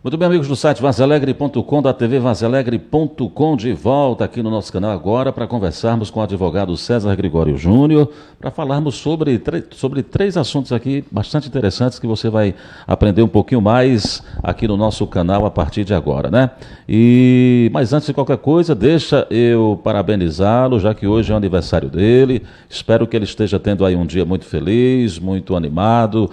Muito bem, amigos do site vazalegre.com, da TV vazalegre.com, de volta aqui no nosso canal agora para conversarmos com o advogado César Gregório Júnior, para falarmos sobre três assuntos aqui bastante interessantes que você vai aprender um pouquinho mais aqui no nosso canal a partir de agora, né? Mas antes de qualquer coisa, deixa eu parabenizá-lo, já que hoje é o aniversário dele. Espero que ele esteja tendo aí um dia muito feliz, muito animado,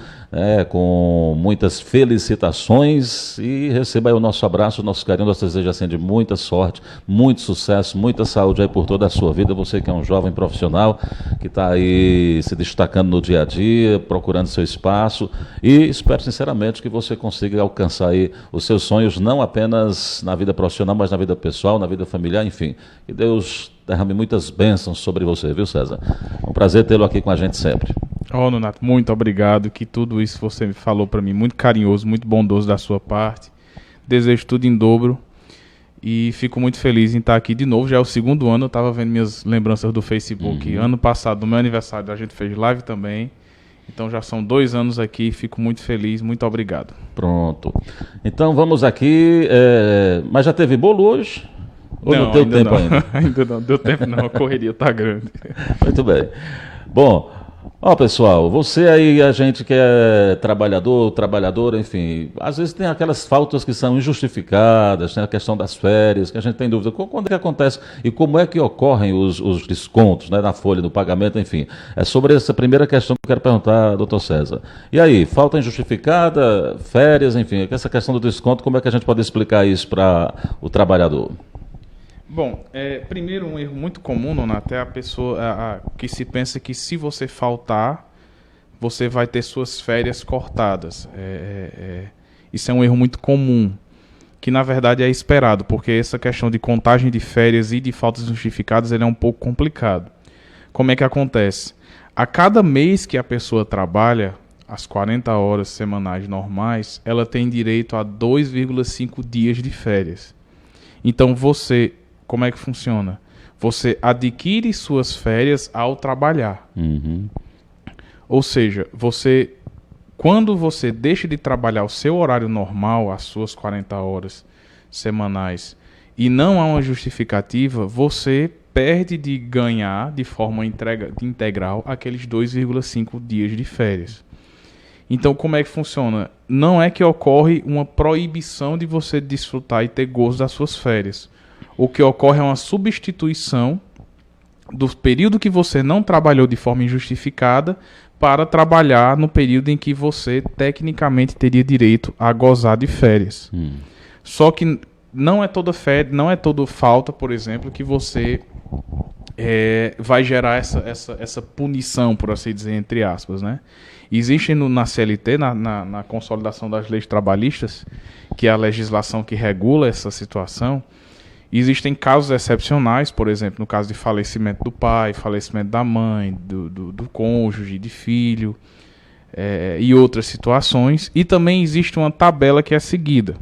com muitas felicitações, e receba aí o nosso abraço, o nosso carinho, nosso desejo assim de muita sorte, muito sucesso, muita saúde aí por toda a sua vida. Você que é um jovem profissional que está aí se destacando no dia a dia, procurando seu espaço, e espero sinceramente que você consiga alcançar aí os seus sonhos, não apenas na vida profissional, mas na vida pessoal, na vida familiar, enfim. Que Deus derrame muitas bênçãos sobre você, viu, César? É um prazer tê-lo aqui com a gente sempre. Nonato, muito obrigado, que tudo isso você falou para mim, muito carinhoso, muito bondoso da sua parte. Desejo tudo em dobro e fico muito feliz em estar aqui de novo. Já é o segundo ano, eu estava vendo minhas lembranças do Facebook. Ano passado, no meu aniversário, a gente fez live também. Então já são 2 anos aqui, fico muito feliz, muito obrigado. Pronto. Então vamos aqui, mas já teve bolo hoje? Ou não deu tempo ainda? Ainda não, deu tempo não, a correria está grande. Muito bem. Bom, pessoal, você aí, a gente que é trabalhador, trabalhadora, enfim, às vezes tem aquelas faltas que são injustificadas, tem a questão das férias, que a gente tem dúvida, quando é que acontece e como é que ocorrem os descontos, né, na folha, no pagamento, enfim. É sobre essa primeira questão que eu quero perguntar, doutor César. E aí, falta injustificada, férias, enfim, essa questão do desconto, como é que a gente pode explicar isso para o trabalhador? Bom, primeiro um erro muito comum, Nonato, é a pessoa que se pensa que se você faltar, você vai ter suas férias cortadas. Isso é um erro muito comum, que na verdade é esperado, porque essa questão de contagem de férias e de faltas justificadas ele é um pouco complicado. Como é que acontece? A cada mês que a pessoa trabalha, as 40 horas semanais normais, ela tem direito a 2,5 dias de férias. Então como é que funciona? Você adquire suas férias ao trabalhar. Ou seja, quando você deixa de trabalhar o seu horário normal, as suas 40 horas semanais, e não há uma justificativa, você perde de ganhar de forma integral aqueles 2,5 dias de férias. Então, como é que funciona? Não é que ocorre uma proibição de você desfrutar e ter gozo das suas férias. O que ocorre é uma substituição do período que você não trabalhou de forma injustificada para trabalhar no período em que você tecnicamente teria direito a gozar de férias. Só que não é toda falta, por exemplo, que você vai gerar essa punição, por assim dizer, entre aspas, né? Existe na CLT, na consolidação das leis trabalhistas, que é a legislação que regula essa situação. Existem casos excepcionais, por exemplo, no caso de falecimento do pai, falecimento da mãe, do cônjuge, de filho, e outras situações. E também existe uma tabela que é seguida.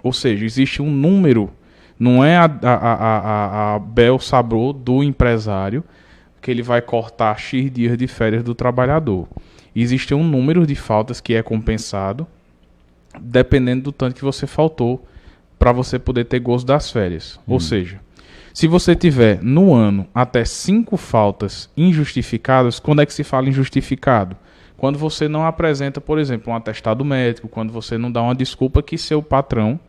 Ou seja, existe um número, não é a bel sabrô do empresário que ele vai cortar X dias de férias do trabalhador. Existe um número de faltas que é compensado, dependendo do tanto que você faltou, para você poder ter gozo das férias. Ou seja, se você tiver no ano até 5 faltas injustificadas, quando é que se fala injustificado? Quando você não apresenta, por exemplo, um atestado médico, quando você não dá uma desculpa que seu patrão,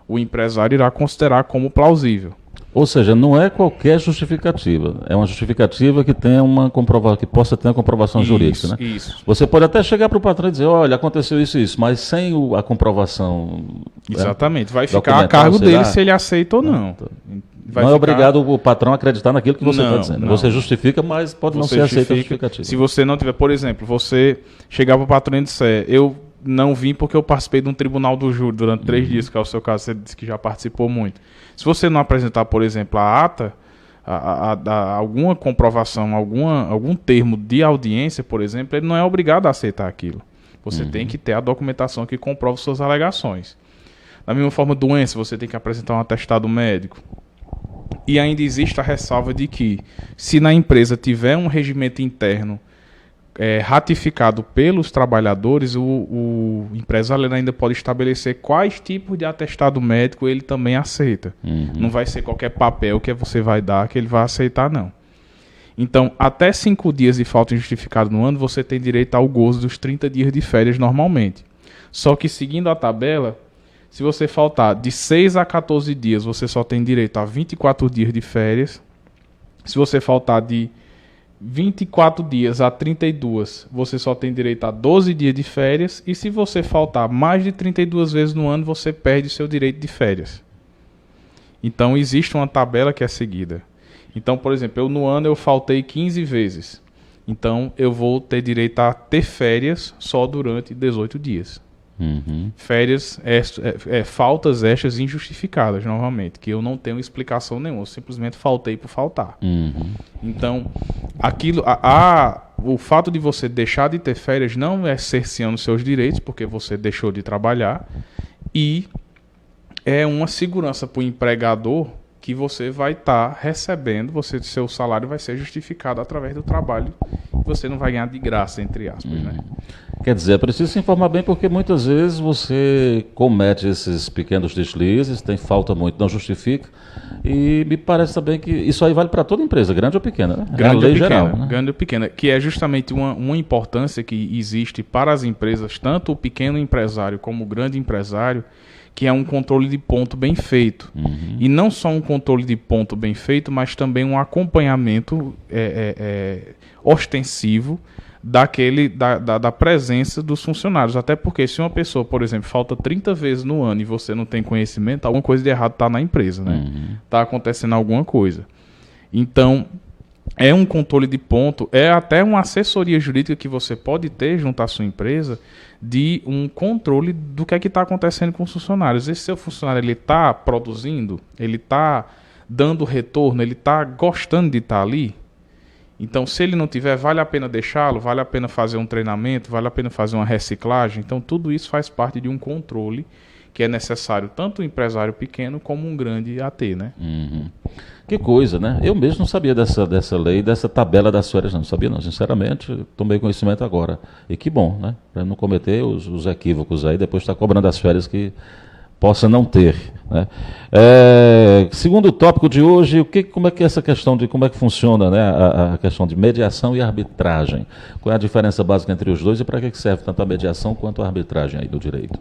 o empresário, irá considerar como plausível. Ou seja, não é qualquer justificativa, é uma justificativa que tenha que possa ter uma comprovação jurídica, né? Isso. Você pode até chegar para o patrão e dizer, olha, aconteceu isso e isso, mas sem a comprovação... Exatamente, vai ficar a cargo dele se ele aceita ou não. Não é obrigado o patrão a acreditar naquilo que você está dizendo. Não. Você justifica, mas pode não ser aceita a justificativa. Se você não tiver, por exemplo, você chegar para o patrão e disser, eu não vim porque eu participei de um tribunal do júri durante 3 dias, que é o seu caso, você disse que já participou muito. Se você não apresentar, por exemplo, a ata, alguma comprovação, algum termo de audiência, por exemplo, ele não é obrigado a aceitar aquilo. Você tem que ter a documentação que comprova suas alegações. Da mesma forma, doença, você tem que apresentar um atestado médico. E ainda existe a ressalva de que, se na empresa tiver um regimento interno ratificado pelos trabalhadores, o empresário ainda pode estabelecer quais tipos de atestado médico ele também aceita. Não vai ser qualquer papel que você vai dar que ele vai aceitar, não. Então, até 5 dias de falta injustificada no ano, você tem direito ao gozo dos 30 dias de férias normalmente. Só que, seguindo a tabela, se você faltar de 6 a 14 dias, você só tem direito a 24 dias de férias. Se você faltar de 24 dias a 32, você só tem direito a 12 dias de férias. E se você faltar mais de 32 vezes no ano, você perde seu direito de férias. Então, existe uma tabela que é seguida. Então, por exemplo, no ano eu faltei 15 vezes. Então, eu vou ter direito a ter férias só durante 18 dias. Férias, faltas extras injustificadas, novamente, que eu não tenho explicação nenhuma, eu simplesmente faltei por faltar. Então, o fato de você deixar de ter férias não é cerceando seus direitos, porque você deixou de trabalhar, e é uma segurança para o empregador que você vai estar recebendo, seu salário vai ser justificado através do trabalho, e você não vai ganhar de graça, entre aspas, né? Quer dizer, é preciso se informar bem, porque muitas vezes você comete esses pequenos deslizes, tem falta muito, não justifica, e me parece também que isso aí vale para toda empresa, grande ou pequena, né? Grande é a lei ou pequena, geral, né? Grande ou pequena, que é justamente uma importância que existe para as empresas, tanto o pequeno empresário como o grande empresário, que é um controle de ponto bem feito. E não só um controle de ponto bem feito, mas também um acompanhamento ostensivo da presença dos funcionários. Até porque se uma pessoa, por exemplo, falta 30 vezes no ano e você não tem conhecimento, alguma coisa de errado está na empresa, né? Está acontecendo alguma coisa. Então, é um controle de ponto, é até uma assessoria jurídica que você pode ter junto à sua empresa de um controle do que é que está acontecendo com os funcionários. Esse seu funcionário, ele está produzindo, ele está dando retorno, ele está gostando de estar ali. Então, se ele não tiver, vale a pena deixá-lo, vale a pena fazer um treinamento, vale a pena fazer uma reciclagem. Então, tudo isso faz parte de um controle que é necessário tanto o empresário pequeno como um grande AT, né? Que coisa, né? Eu mesmo não sabia dessa lei, dessa tabela das férias, não sabia não, sinceramente, tomei conhecimento agora. E que bom, né? Para não cometer os equívocos aí, depois estar cobrando as férias que possa não ter, né? Segundo tópico de hoje, como é que é essa questão de como é que funciona, né, a questão de mediação e arbitragem? Qual é a diferença básica entre os dois e para que serve tanto a mediação quanto a arbitragem aí do direito?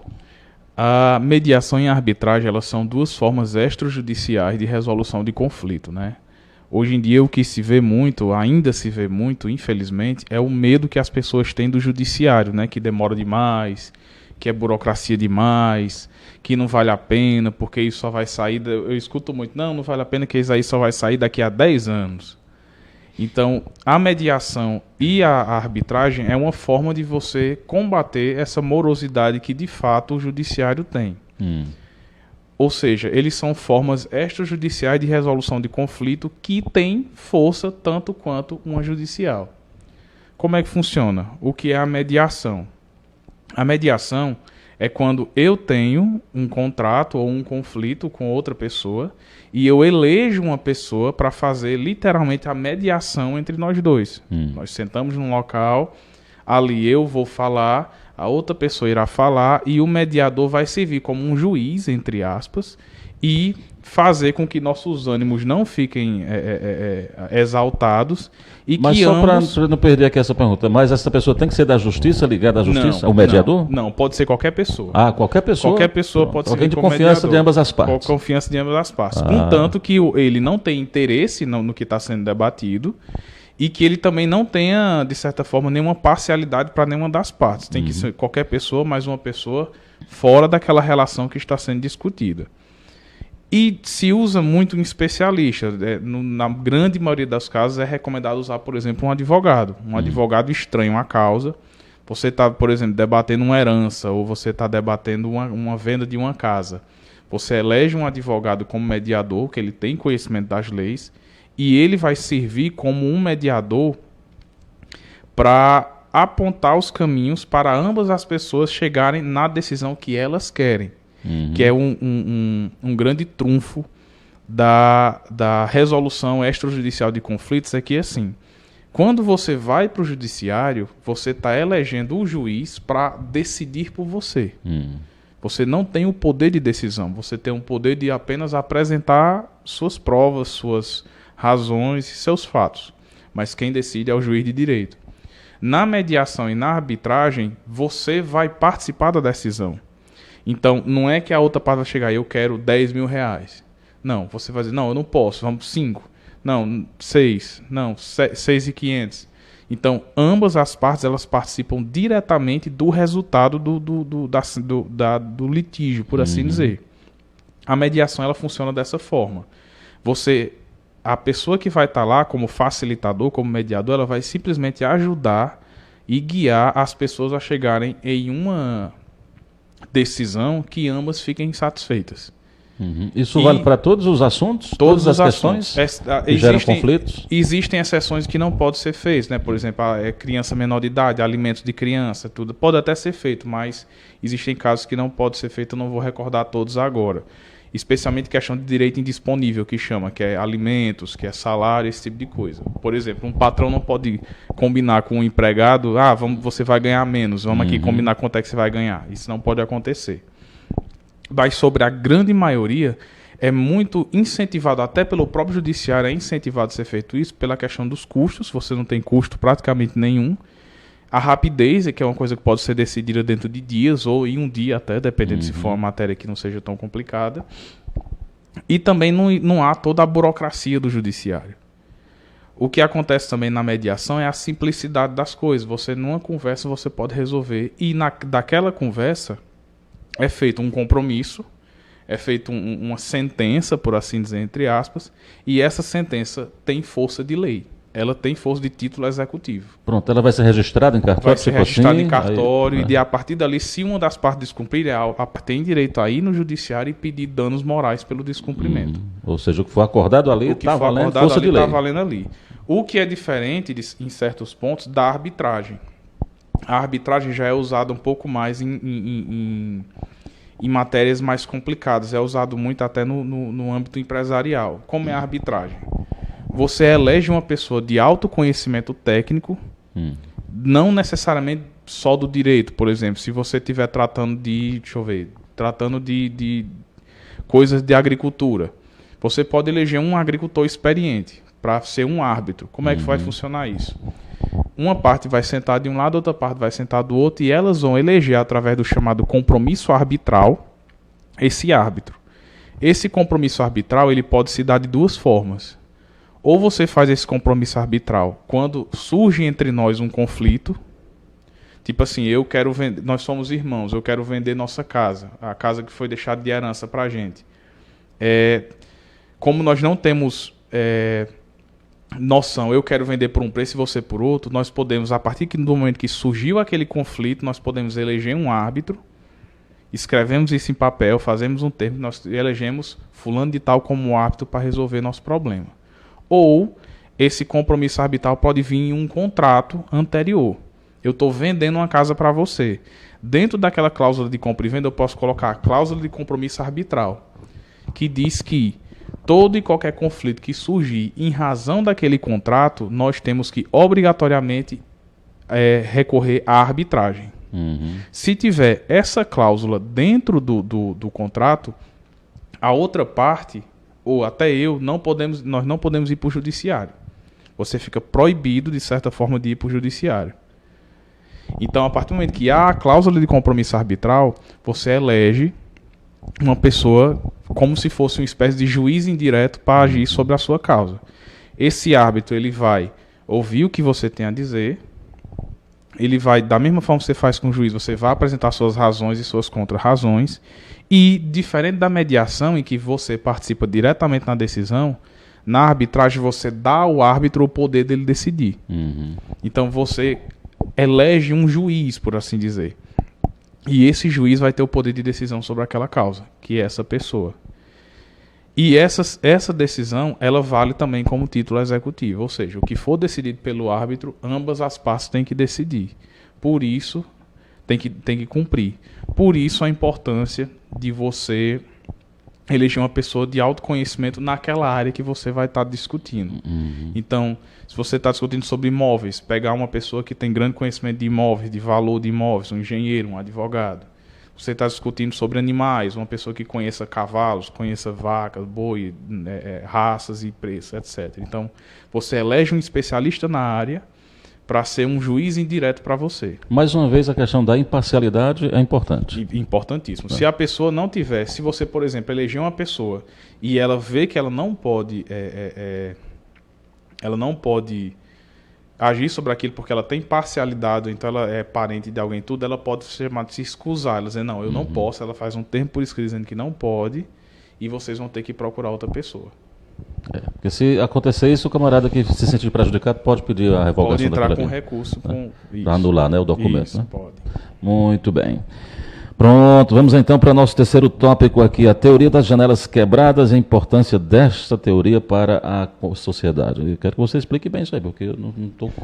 A mediação e a arbitragem, elas são duas formas extrajudiciais de resolução de conflito, né? Hoje em dia o que se vê muito, ainda se vê muito, infelizmente, é o medo que as pessoas têm do judiciário, né? Que demora demais, que é burocracia demais, que não vale a pena, porque isso só vai sair... Eu escuto muito, não vale a pena, que isso aí só vai sair daqui a 10 anos. Então, a mediação e a arbitragem é uma forma de você combater essa morosidade que, de fato, o judiciário tem. Ou seja, eles são formas extrajudiciais de resolução de conflito que têm força tanto quanto uma judicial. Como é que funciona? O que é a mediação? A mediação é quando eu tenho um contrato ou um conflito com outra pessoa e eu elejo uma pessoa para fazer literalmente a mediação entre nós dois. Nós sentamos num local, ali eu vou falar, a outra pessoa irá falar e o mediador vai servir como um juiz, entre aspas, e fazer com que nossos ânimos não fiquem exaltados e mas que só ambos... para não perder aqui essa pergunta, mas essa pessoa tem que ser da justiça, ligada à justiça, ao mediador? Não, pode ser qualquer pessoa. Ah, qualquer pessoa? Qualquer pessoa pode ser alguém de confiança de ambas as partes. Com confiança de ambas as partes. Contanto que ele não tem interesse no que está sendo debatido e que ele também não tenha, de certa forma, nenhuma parcialidade para nenhuma das partes. Tem que ser qualquer pessoa, mais uma pessoa fora daquela relação que está sendo discutida. E se usa muito em especialista. Na grande maioria dos casos é recomendado usar, por exemplo, um advogado. Um advogado estranho à causa. Você está, por exemplo, debatendo uma herança ou você está debatendo uma venda de uma casa. Você elege um advogado como mediador, que ele tem conhecimento das leis, e ele vai servir como um mediador para apontar os caminhos para ambas as pessoas chegarem na decisão que elas querem. Que é um grande trunfo da resolução extrajudicial de conflitos, é que, assim, Quando você vai para o judiciário, você está elegendo o juiz para decidir por você. Você não tem o poder de decisão, você tem o poder de apenas apresentar suas provas, suas razões e seus fatos. Mas quem decide é o juiz de direito. Na mediação e na arbitragem, você vai participar da decisão. Então, não é que a outra parte vai chegar e eu quero 10 mil reais. Não, você vai dizer, não, eu não posso, vamos 5. Não, 6. Não, 6.500. Então, ambas as partes elas participam diretamente do resultado do litígio, por assim dizer. A mediação ela funciona dessa forma. A pessoa que vai estar lá como facilitador, como mediador, ela vai simplesmente ajudar e guiar as pessoas a chegarem em uma decisão que ambas fiquem satisfeitas. Isso vale para todos os assuntos? Todas as questões que geram conflitos? Existem exceções que não podem ser feitas, né? Por exemplo, criança menor de idade, alimentos de criança, tudo pode até ser feito, mas existem casos que não pode ser feito, eu não vou recordar todos agora. Especialmente questão de direito indisponível, que chama, que é alimentos, que é salário, esse tipo de coisa. Por exemplo, um patrão não pode combinar com um empregado, você vai ganhar menos, vamos aqui combinar quanto é que você vai ganhar. Isso não pode acontecer. Mas sobre a grande maioria, é muito incentivado, até pelo próprio judiciário, é incentivado a ser feito isso pela questão dos custos, você não tem custo praticamente nenhum. A rapidez, que é uma coisa que pode ser decidida dentro de dias ou em um dia até, dependendo se for uma matéria que não seja tão complicada. E também não há toda a burocracia do judiciário. O que acontece também na mediação é a simplicidade das coisas. Você, numa conversa, você pode resolver. E daquela conversa é feito um compromisso, é feita uma sentença, por assim dizer, entre aspas, e essa sentença tem força de lei. Ela tem força de título executivo. Pronto, ela vai ser registrada em cartório? Vai ser registrada em cartório, e a partir dali, se uma das partes descumprir, tem direito a ir no judiciário e pedir danos morais pelo descumprimento. Ou seja, o que for acordado ali está valendo força de lei. Está valendo ali. O que é diferente, em certos pontos, da arbitragem. A arbitragem já é usada um pouco mais em matérias mais complicadas. É usado muito até no âmbito empresarial. Como é a arbitragem? Você elege uma pessoa de alto conhecimento técnico, não necessariamente só do direito. Por exemplo, se você estiver tratando de coisas de agricultura, você pode eleger um agricultor experiente para ser um árbitro. Como é que vai funcionar isso? Uma parte vai sentar de um lado, outra parte vai sentar do outro, e elas vão eleger, através do chamado compromisso arbitral, esse árbitro. Esse compromisso arbitral ele pode se dar de duas formas. Ou você faz esse compromisso arbitral quando surge entre nós um conflito, tipo assim, nós somos irmãos, eu quero vender nossa casa, a casa que foi deixada de herança para a gente. Como nós não temos noção, eu quero vender por um preço e você por outro, nós podemos, a partir do momento que surgiu aquele conflito, nós podemos eleger um árbitro, escrevemos isso em papel, fazemos um termo, nós elegemos fulano de tal como árbitro para resolver nosso problema. Ou esse compromisso arbitral pode vir em um contrato anterior. Eu estou vendendo uma casa para você. Dentro daquela cláusula de compra e venda, eu posso colocar a cláusula de compromisso arbitral, que diz que todo e qualquer conflito que surgir em razão daquele contrato, nós temos que obrigatoriamente recorrer à arbitragem. Se tiver essa cláusula dentro do contrato, a outra parte, ou até nós não podemos ir para o judiciário. Você fica proibido, de certa forma, de ir para o judiciário. Então, a partir do momento que há a cláusula de compromisso arbitral, você elege uma pessoa como se fosse uma espécie de juiz indireto para agir sobre a sua causa. Esse árbitro ele vai ouvir o que você tem a dizer, ele vai, da mesma forma que você faz com o juiz, você vai apresentar suas razões e suas contra-razões, e diferente da mediação, em que você participa diretamente na decisão, na arbitragem você dá ao árbitro o poder dele decidir. Então você elege um juiz, por assim dizer. E esse juiz vai ter o poder de decisão sobre aquela causa, que é essa pessoa. E essa decisão, ela vale também como título executivo. Ou seja, o que for decidido pelo árbitro, ambas as partes têm que decidir. Por isso, tem que cumprir. Por isso a importância de você eleger uma pessoa de autoconhecimento naquela área que você vai estar discutindo. Então, se você está discutindo sobre imóveis, pegar uma pessoa que tem grande conhecimento de imóveis, de valor de imóveis, um engenheiro, um advogado. Você está discutindo sobre animais, uma pessoa que conheça cavalos, conheça vacas, boi, raças e preços, etc. Então, você elege um especialista na área para ser um juiz indireto para você. Mais uma vez, a questão da imparcialidade é importante. Importantíssimo. Se a pessoa não tiver, se você, por exemplo, eleger uma pessoa e ela vê que ela não pode agir sobre aquilo porque ela tem parcialidade, então ela é parente de alguém, tudo, ela pode se excusar, ela dizer, não, eu não posso, ela faz um termo por escrito dizendo que não pode e vocês vão ter que procurar outra pessoa. Porque se acontecer isso, o camarada que se sentir prejudicado pode pedir a revogação pode entrar daquela com recurso para anular, né, o documento. Isso, né? pode. Muito bem. Pronto, vamos então para nosso terceiro tópico aqui, a teoria das janelas quebradas e a importância desta teoria para a sociedade. Eu quero que você explique bem isso aí, porque eu não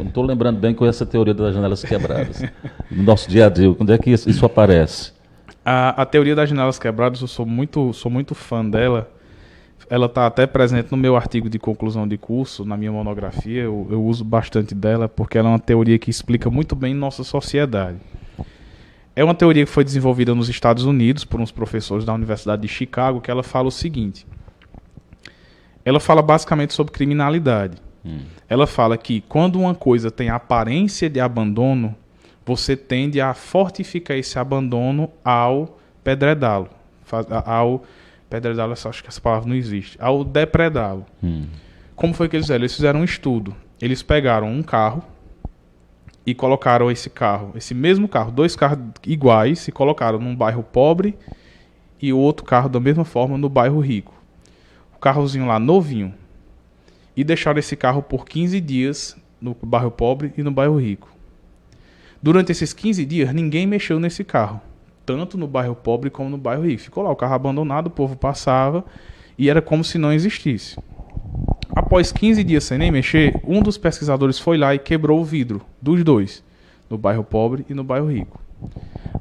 estou lembrando bem com essa teoria das janelas quebradas. No nosso dia a dia, quando é que isso aparece? A teoria das janelas quebradas, eu sou muito fã dela. Ela está até presente no meu artigo de conclusão de curso, na minha monografia. Eu uso bastante dela porque ela é uma teoria que explica muito bem nossa sociedade. É uma teoria que foi desenvolvida nos Estados Unidos por uns professores da Universidade de Chicago, que ela fala o seguinte. Ela fala basicamente sobre criminalidade. Ela fala que quando uma coisa tem aparência de abandono, você tende a fortificar esse abandono ao pedredá-lo. Pedredá-lo, acho que essa palavra não existe. Ao depredá-lo. Como foi que eles fizeram? Eles fizeram um estudo. Eles pegaram um carro e colocaram esse mesmo carro, 2 carros iguais, e colocaram num bairro pobre e o outro carro da mesma forma no bairro rico. O carrozinho lá novinho. E deixaram esse carro por 15 dias no bairro pobre e no bairro rico. Durante esses 15 dias, ninguém mexeu nesse carro. Tanto no bairro pobre como no bairro rico. Ficou lá o carro abandonado, o povo passava e era como se não existisse. Após 15 dias sem nem mexer, um dos pesquisadores foi lá e quebrou o vidro dos dois, no bairro pobre e no bairro rico.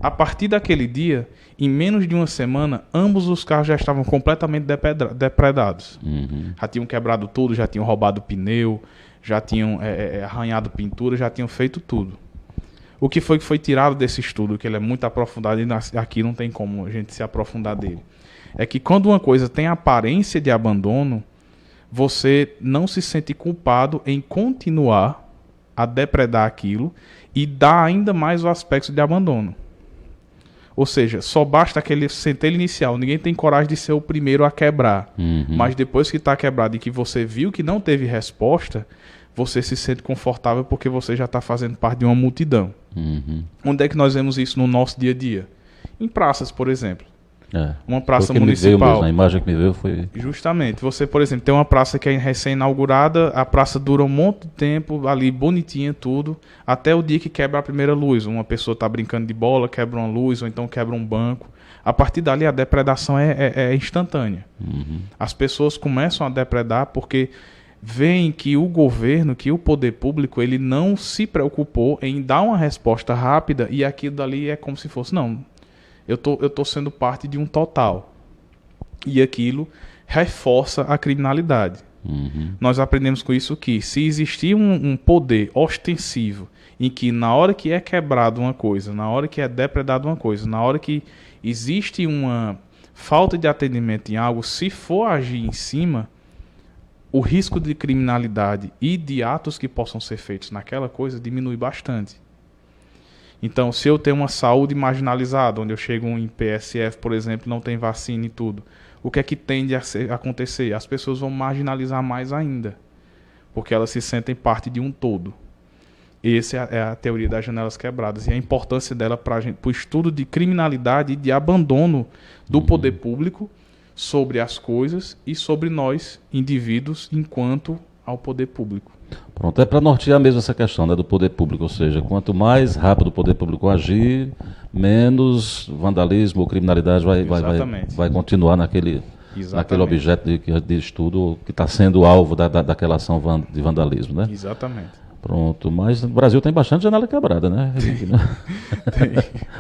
A partir daquele dia, em menos de uma semana, ambos os carros já estavam completamente depredados. Já tinham quebrado tudo, já tinham roubado pneu, já tinham arranhado pintura, já tinham feito tudo. O que foi tirado desse estudo, que ele é muito aprofundado e aqui não tem como a gente se aprofundar dele, é que quando uma coisa tem aparência de abandono, você não se sente culpado em continuar a depredar aquilo e dar ainda mais o aspecto de abandono. Ou seja, só basta aquele centelho inicial. Ninguém tem coragem de ser o primeiro a quebrar. Mas depois que está quebrado e que você viu que não teve resposta, você se sente confortável porque você já está fazendo parte de uma multidão. Onde é que nós vemos isso no nosso dia a dia? Em praças, por exemplo. Uma praça municipal. A imagem que me veio foi... Justamente. Você, por exemplo, tem uma praça que é recém-inaugurada, a praça dura um monte de tempo, ali bonitinha, tudo, até o dia que quebra a primeira luz. Uma pessoa está brincando de bola, quebra uma luz, ou então quebra um banco. A partir dali, a depredação é instantânea. As pessoas começam a depredar porque veem que o governo, que o poder público, ele não se preocupou em dar uma resposta rápida e aquilo dali é como se fosse, não... Eu tô sendo parte de um total. E aquilo reforça a criminalidade. Nós aprendemos com isso que se existir um poder ostensivo em que na hora que é quebrado uma coisa, na hora que é depredado uma coisa, na hora que existe uma falta de atendimento em algo, se for agir em cima, o risco de criminalidade e de atos que possam ser feitos naquela coisa diminui bastante. Então, se eu tenho uma saúde marginalizada, onde eu chego em PSF, por exemplo, não tem vacina e tudo, o que é que tende a acontecer? As pessoas vão marginalizar mais ainda, porque elas se sentem parte de um todo. Essa é a teoria das janelas quebradas e a importância dela para o estudo de criminalidade e de abandono do poder público sobre as coisas e sobre nós, indivíduos, enquanto ao poder público. Pronto, é para nortear mesmo essa questão, né, do poder público, ou seja, quanto mais rápido o poder público agir, menos vandalismo ou criminalidade vai continuar naquele objeto de estudo que está sendo alvo daquela ação de vandalismo, né? Exatamente. Pronto, mas no Brasil tem bastante janela quebrada, né? Tem.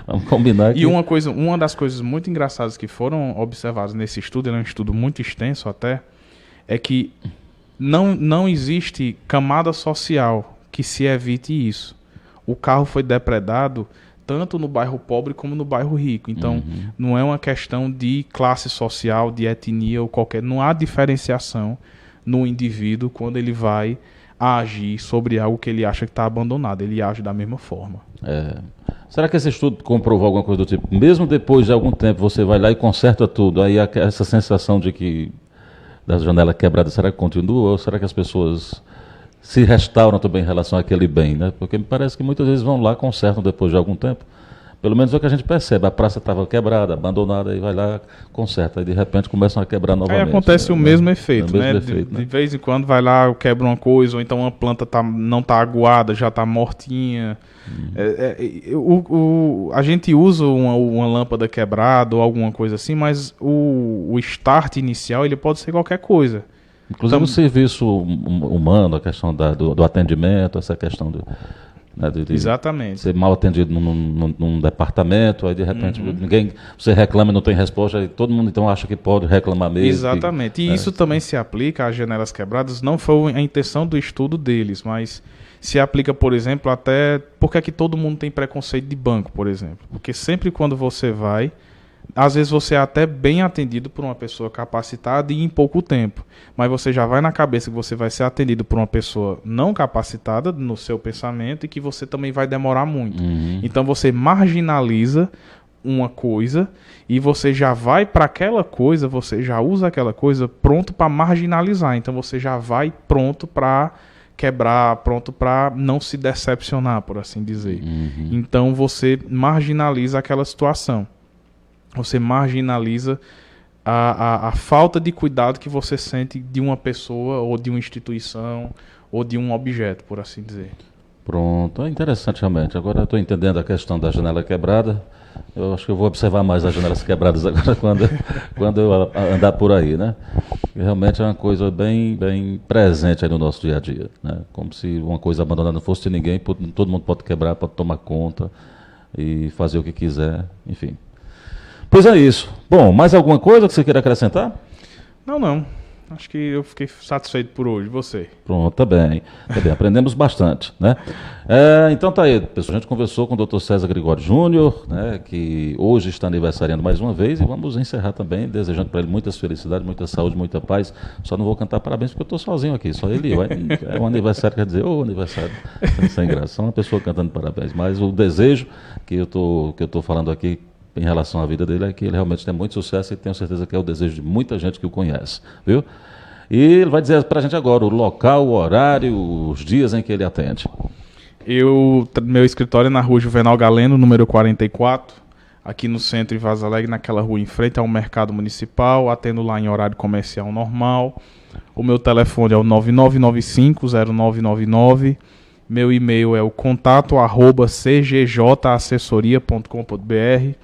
Vamos combinar aqui. E uma das coisas muito engraçadas que foram observadas nesse estudo, ele é um estudo muito extenso até, é que não existe camada social que se evite isso. O carro foi depredado tanto no bairro pobre como no bairro rico. Então, não é uma questão de classe social, de etnia ou qualquer... Não há diferenciação no indivíduo quando ele vai agir sobre algo que ele acha que está abandonado. Ele age da mesma forma. Será que esse estudo comprovou alguma coisa do tipo? Mesmo depois de algum tempo você vai lá e conserta tudo, aí essa sensação de que da janela quebrada, será que continua? Ou será que as pessoas se restauram também em relação àquele bem, né? Porque me parece que muitas vezes vão lá, consertam depois de algum tempo. Pelo menos é o que a gente percebe. A praça estava quebrada, abandonada, aí vai lá, conserta. E de repente começam a quebrar novamente. Aí acontece o mesmo efeito, né? Efeito, de vez em quando vai lá, quebra uma coisa, ou então uma planta não está aguada, já está mortinha. A gente usa uma lâmpada quebrada ou alguma coisa assim, mas o start inicial ele pode ser qualquer coisa. Inclusive então, o serviço humano, a questão do atendimento, essa questão de exatamente. Ser mal atendido num departamento, aí de repente você reclama e não tem resposta, aí todo mundo então acha que pode reclamar mesmo. Exatamente. E isso também se aplica às janelas quebradas, não foi a intenção do estudo deles, mas se aplica, por exemplo, até... Por que é que todo mundo tem preconceito de banco, por exemplo? Porque sempre quando você vai... Às vezes você é até bem atendido por uma pessoa capacitada e em pouco tempo. Mas você já vai na cabeça que você vai ser atendido por uma pessoa não capacitada no seu pensamento e que você também vai demorar muito. Então você marginaliza uma coisa e você já vai para aquela coisa, você já usa aquela coisa pronto para marginalizar. Então você já vai pronto para quebrar, pronto para não se decepcionar, por assim dizer. Então você marginaliza aquela situação. Você marginaliza a falta de cuidado que você sente de uma pessoa, ou de uma instituição, ou de um objeto, por assim dizer. Pronto, é interessante realmente. Agora eu estou entendendo a questão da janela quebrada. Eu acho que eu vou observar mais as janelas quebradas agora quando eu andar por aí, né? E realmente é uma coisa bem presente aí no nosso dia a dia, né? Como se uma coisa abandonada não fosse de ninguém, todo mundo pode quebrar, pode tomar conta e fazer o que quiser, enfim. Pois é isso. Bom, mais alguma coisa que você queira acrescentar? Não. Acho que eu fiquei satisfeito por hoje. Você? Pronto, tá bem. Aprendemos bastante, né? Então tá aí, pessoal. A gente conversou com o Dr. César Gregório Júnior, né, que hoje está aniversariando mais uma vez, e vamos encerrar também desejando para ele muitas felicidades, muita saúde, muita paz. Só não vou cantar parabéns porque eu estou sozinho aqui, só ele e eu. É um aniversário, quer dizer, aniversário sem graça. Só uma pessoa cantando parabéns. Mas o desejo que eu tô falando aqui em relação à vida dele é que ele realmente tem muito sucesso e tenho certeza que é o desejo de muita gente que o conhece, viu? E ele vai dizer para a gente agora o local, o horário, os dias em que ele atende. Meu escritório é na rua Juvenal Galeno, número 44, aqui no centro de Vaza Alegre, naquela rua em frente ao mercado municipal, atendo lá em horário comercial normal. O meu telefone é o 9995-0999. Meu e-mail é o contato@cgjassessoria.com.br.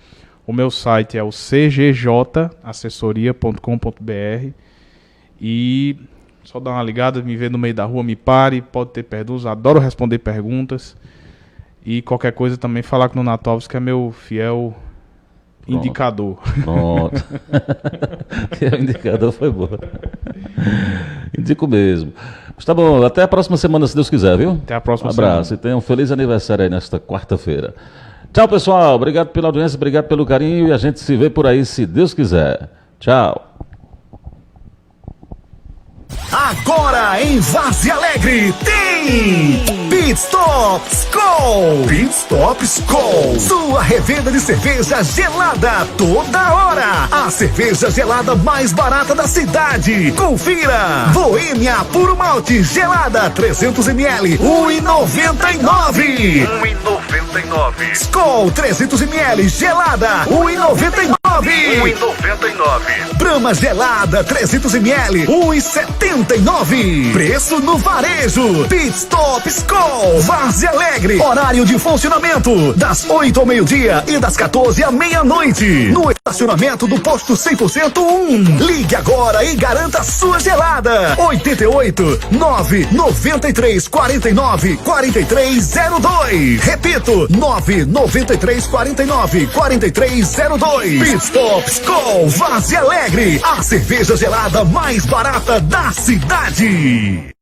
O meu site é o cgjassessoria.com.br. E só dá uma ligada, me vê no meio da rua, me pare, pode ter perguntas, adoro responder perguntas. E qualquer coisa também falar com o Nonato Alves, que é meu fiel indicador. Pronto. O indicador foi bom. Indico mesmo. Mas tá bom, até a próxima semana, se Deus quiser, viu? Até a próxima semana. Um abraço e tenha um feliz aniversário aí nesta quarta-feira. Tchau, pessoal. Obrigado pela audiência, obrigado pelo carinho e a gente se vê por aí, se Deus quiser. Tchau. Agora em Vaza Alegre tem Pit Stop Skol. Pit Stop Skol, sua revenda de cerveja gelada toda hora. A cerveja gelada mais barata da cidade. Confira. Boêmia Puro Malte gelada 300 ml, 1,99. Skol 300 ml gelada, 1,99. Brahma gelada 300 ml, 1,79. Preço no varejo. Pit Stop Skol, Várzea Alegre. Horário de funcionamento das 8 ao meio-dia e das 14 à meia-noite. No estacionamento do posto 100% 1. Ligue agora e garanta sua gelada. 88 993 49 4302. Repito, 993 49 4302. Pit Stop Skol, Várzea Alegre. A cerveja gelada mais barata da cidade.